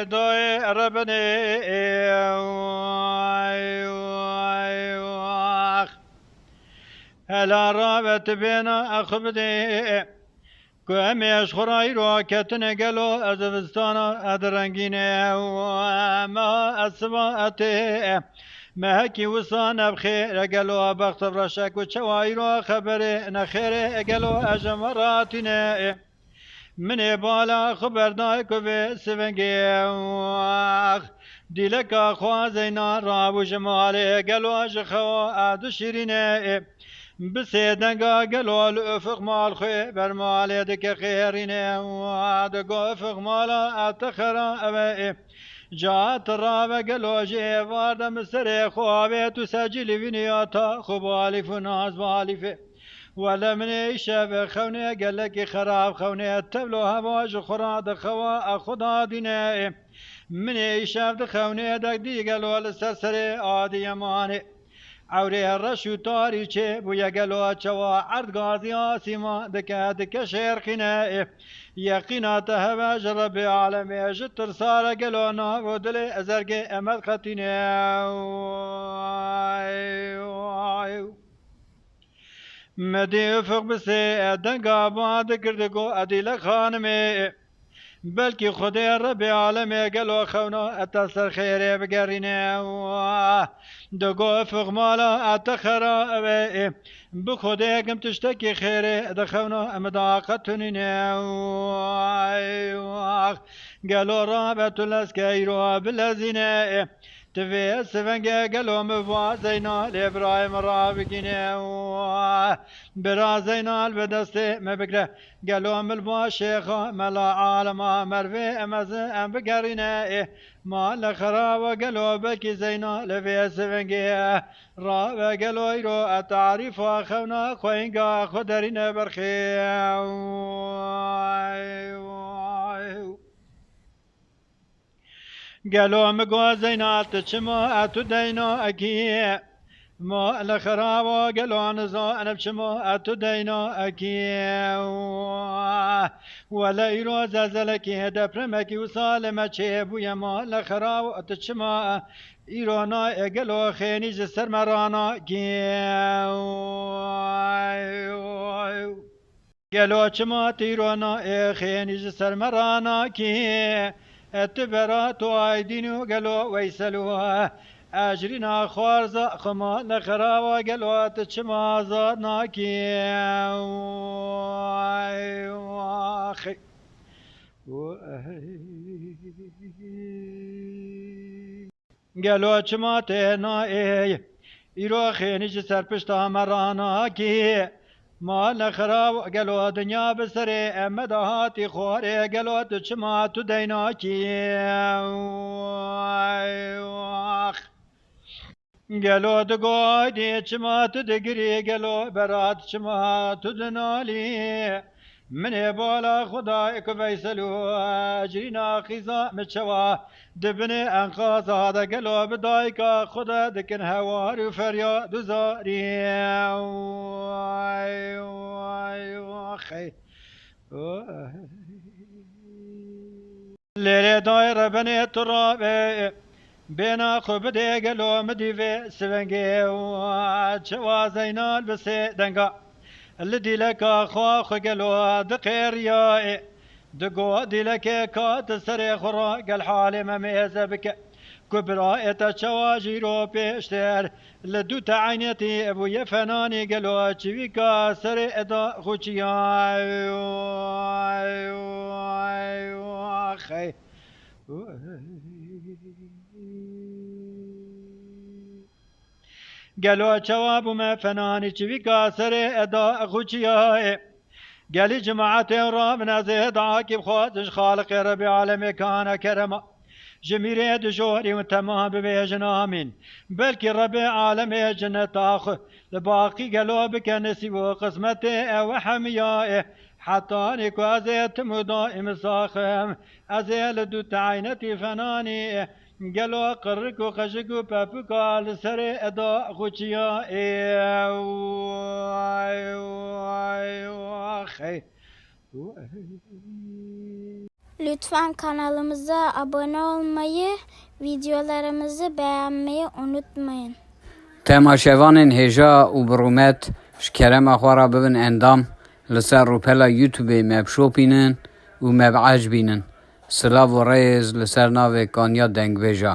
دای ربنی هلا رابط بينا أخبدي كأميش خراي روكتنا قالوا أزبستانا أدرنجيني وما أسمعتي ما هكي وصانا بخير قالوا بخت برشك وشوايرو خبري نخير قالوا أجمراتنا من بالا خبردار كوي سفنجي ديلك خوازينا رابو جمالي قالوا أجخوا أدو شيريني بسيدنقا قالوا الأفق مال خي برمال يدك خيرين وادقوا أفق مالا أتخرا أبي جاءت الرابع قالوا جي وارد مستري خوابي تسجل بنياتا خبالي فناز بالي ولا من يشاف خوني قال لك خراب خوني التبلو هواج خراد خوا خدا ديني من يشاف خوني دك دي قالوا السرسري عادي يماني عوری رشو تاریچه بویا گلو چوا عرض غازی آسیما دکه شرخینه یقینات هوا جرب عالمی جتر سار گلو نا و دل ازرگ امد خطینه مدی افق بسه دنگا باد کردگو ادیل خانمه بلکه خدای رب عالم قالوا خونا اتصل خير بقرينا دقوا فوق مالا اتخرا بخدای قم تشتكي خير دخونا مداقتننا قالوا رابط الاسكيرو بالذين تفي السفنجة قالوا مفازينا لإبراهيم رابقين برازينا البدست مبكرة قالوا ملبا شيخ ملا عالم مرفي أمز أم بقرنا ما لخراب قالوا بكي زينا لفي السفنجة رابا قالوا يرو التعريف خونا خوينقا خدرين برخي قالوا مقوزينا تشمو أتو دينا أكي ما الخراب قالوا نزا أنا بشمو أتو دينا أكي ولا يروز زلكي هدا برمكي وصالما تشيبو يما الخراب تشمو إيرانا قالوا خيني جسر مرانا كي قالوا چما تيرانا خيني جسر مرانا كي اتبرات وايدينو قالوا ويسلوا اجرنا خوارز خما نخرا قالوا تشما زادنا كي اخي قالوا چما تنا ايرو خيني جسر پشتا مرانا كي ما لخراب قالوا دنيا بسري امدهاتي خوري قالوا تشما تدينا كي قالوا دقايدي تشما تدقري قالوا برات تشما تدنالي من بالا خدايك فيسلوا اجرنا خزاء متشوا دبني انقاذ هذا قالوا بدايك خدا دكن هوار وفرياد زاري اخي ليلة دايرة بني التراب بينا خبدي قالوا مديفي سفنجي وشوا زينال بسي دنقا الذي لك أخوا قالوا دقير يا دقوا دي لك كات سري خرا قال حالي مميزة بك كبرى اتشواجيرو بيشتر لدو تعينتي ابو يفناني قالوا تشويكا سري ادا خوشيا اخي قالوا جواب ما فناني تشويكا سري ادا خوشيا قال جماعة ربنا زيد عاقب خاطش خالق ربي عالمي كان كرما جميرة جوهري وتمام ببيجنا آمين بلكي ربي عالمي جنة آخر الباقي قلوبك نسي وقسمته وحميائه حتى نكو أزيت مدائم ساخم أزيل دو تعينتي فناني قالوا قرك وخشك وبابكا لسري أدا خوشيا Lütfen kanalımıza abone olmayı, videolarımızı beğenmeyi unutmayın. تماشاوان هجا و برومت شکرم اخوارا ببن اندام لسر روپلا یوتیوب مبشو بینن و مبعج بینن سلاو و ریز لسر ناو کانیا دنگ بجا